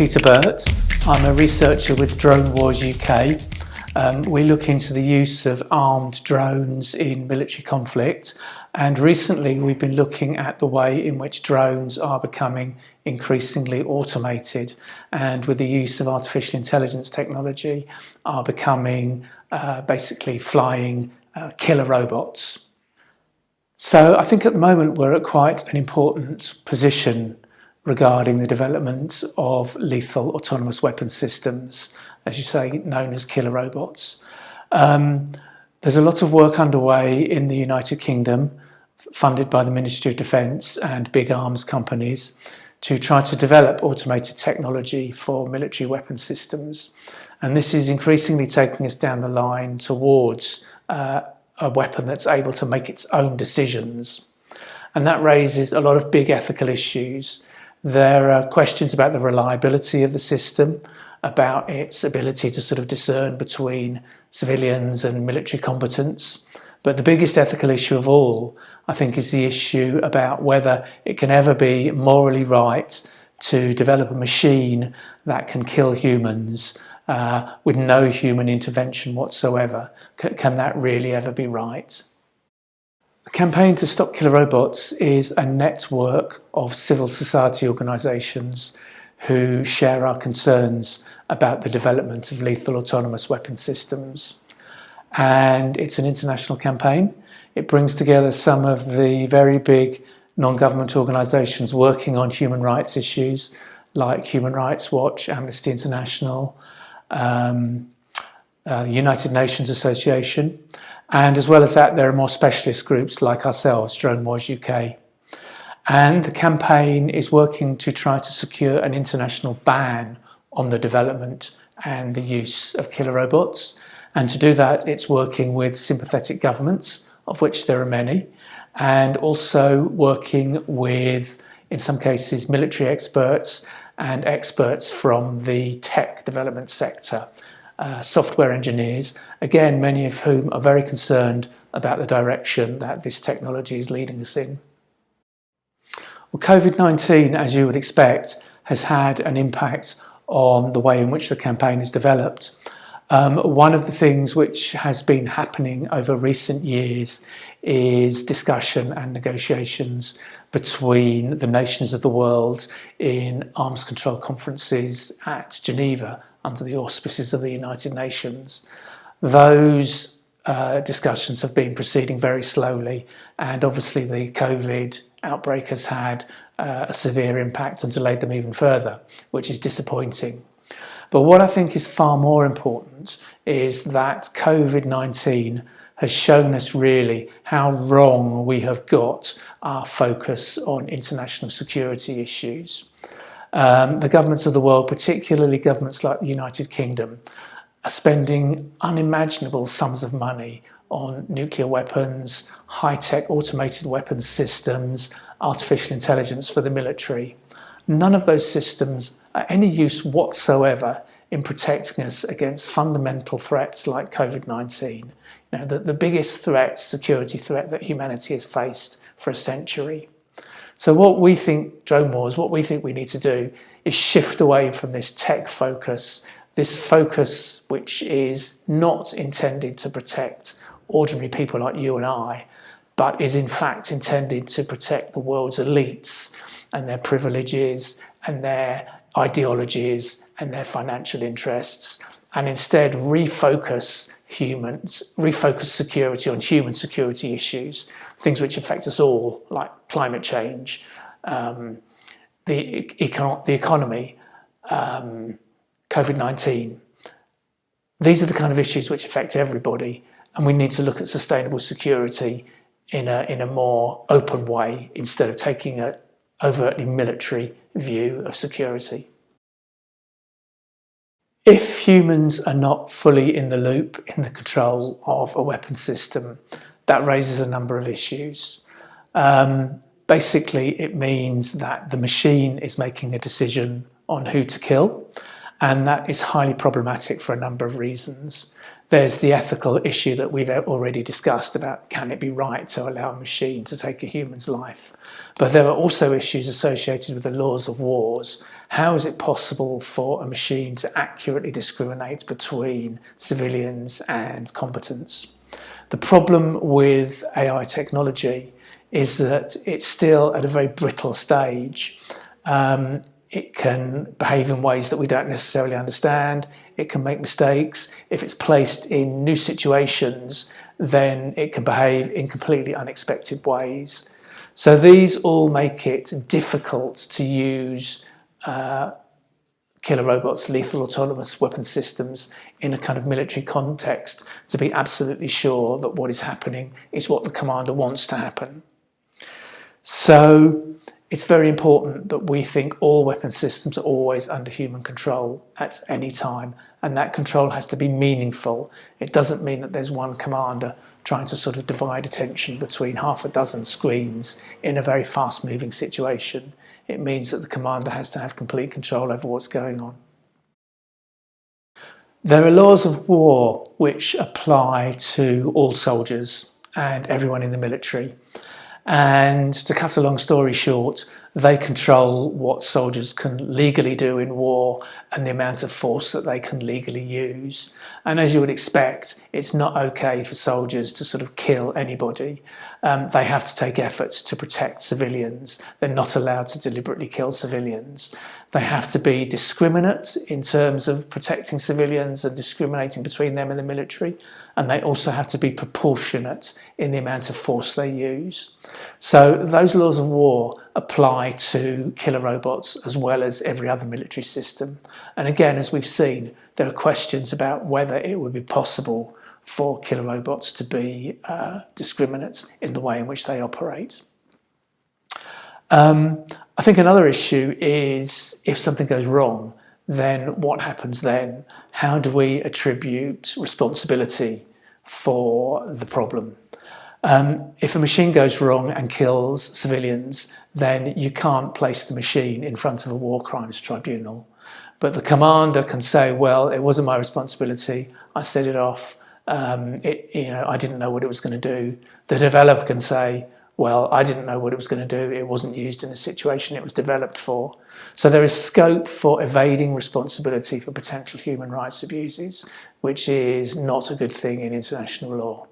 Peter Burt. I'm a researcher with Drone Wars UK. We look into the use of armed drones in military conflict, and recently we've been looking at the way in which drones are becoming increasingly automated and with the use of artificial intelligence technology are becoming basically flying killer robots. So I think at the moment we're at quite an important position regarding the development of lethal autonomous weapon systems, as you say, known as killer robots. There's a lot of work underway in the United Kingdom, funded by the Ministry of Defence and big arms companies, to try to develop automated technology for military weapon systems. And this is increasingly taking us down the line towards a weapon that's able to make its own decisions. And that raises a lot of big ethical issues. There are questions about the reliability of the system, about its ability to sort of discern between civilians and military competence. But the biggest ethical issue of all, I think, is the issue about whether it can ever be morally right to develop a machine that can kill humans with no human intervention whatsoever. Can that really ever be right? The Campaign to Stop Killer Robots is a network of civil society organisations who share our concerns about the development of lethal autonomous weapon systems. And it's an international campaign. It brings together some of the very big non-government organisations working on human rights issues like Human Rights Watch, Amnesty International, United Nations Association, and as well as that there are more specialist groups like ourselves, Drone Wars UK. And the campaign is working to try to secure an international ban on the development and the use of killer robots. And to do that, it's working with sympathetic governments, of which there are many, and also working with, in some cases, military experts and experts from the tech development sector, software engineers, again, many of whom are very concerned about the direction that this technology is leading us in. Well, COVID-19, as you would expect, has had an impact on the way in which the campaign is developed. One of the things which has been happening over recent years is discussion and negotiations between the nations of the world in arms control conferences at Geneva under the auspices of the United Nations. Those discussions have been proceeding very slowly, and obviously the COVID outbreak has had a severe impact and delayed them even further, which is disappointing. But what I think is far more important is that COVID-19 has shown us really how wrong we have got our focus on international security issues. The governments of the world, particularly governments like the United Kingdom, are spending unimaginable sums of money on nuclear weapons, high-tech automated weapons systems, artificial intelligence for the military. None of those systems are any use whatsoever in protecting us against fundamental threats like COVID-19. You know, the biggest threat, security threat that humanity has faced for a century. So what we think, Drone Wars, what we think we need to do is shift away from this tech focus, this focus which is not intended to protect ordinary people like you and I, but is in fact intended to protect the world's elites and their privileges and their ideologies and their financial interests, and instead refocus security on human security issues, things which affect us all, like climate change, the economy, COVID-19. These are the kind of issues which affect everybody, and we need to look at sustainable security in a more open way instead of taking an overtly military view of security. If humans are not fully in the loop in the control of a weapon system, that raises a number of issues. Basically, it means that the machine is making a decision on who to kill, and that is highly problematic for a number of reasons. There's the ethical issue that we've already discussed about can it be right to allow a machine to take a human's life. But there are also issues associated with the laws of wars. How is it possible for a machine to accurately discriminate between civilians and combatants? The problem with AI technology is that it's still at a very brittle stage. It can behave in ways that we don't necessarily understand. It can make mistakes. If it's placed in new situations, then it can behave in completely unexpected ways. So these all make it difficult to use killer robots, lethal autonomous weapon systems in a kind of military context to be absolutely sure that what is happening is what the commander wants to happen. So it's very important that we think all weapon systems are always under human control at any time, and that control has to be meaningful. It doesn't mean that there's one commander trying to sort of divide attention between half a dozen screens in a very fast-moving situation. It means that the commander has to have complete control over what's going on. There are laws of war which apply to all soldiers and everyone in the military. And to cut a long story short, they control what soldiers can legally do in war and the amount of force that they can legally use. And as you would expect, it's not okay for soldiers to sort of kill anybody. They have to take efforts to protect civilians. They're not allowed to deliberately kill civilians. They have to be discriminate in terms of protecting civilians and discriminating between them and the military. And they also have to be proportionate in the amount of force they use. So those laws of war apply to killer robots as well as every other military system. And again, as we've seen, there are questions about whether it would be possible for killer robots to be discriminate in the way in which they operate. I think another issue is if something goes wrong, then what happens then? How do we attribute responsibility for the problem? If a machine goes wrong and kills civilians, then you can't place the machine in front of a war crimes tribunal. But the commander can say, well, it wasn't my responsibility, I set it off, I didn't know what it was going to do. The developer can say, well, I didn't know what it was going to do, it wasn't used in the situation it was developed for. So there is scope for evading responsibility for potential human rights abuses, which is not a good thing in international law.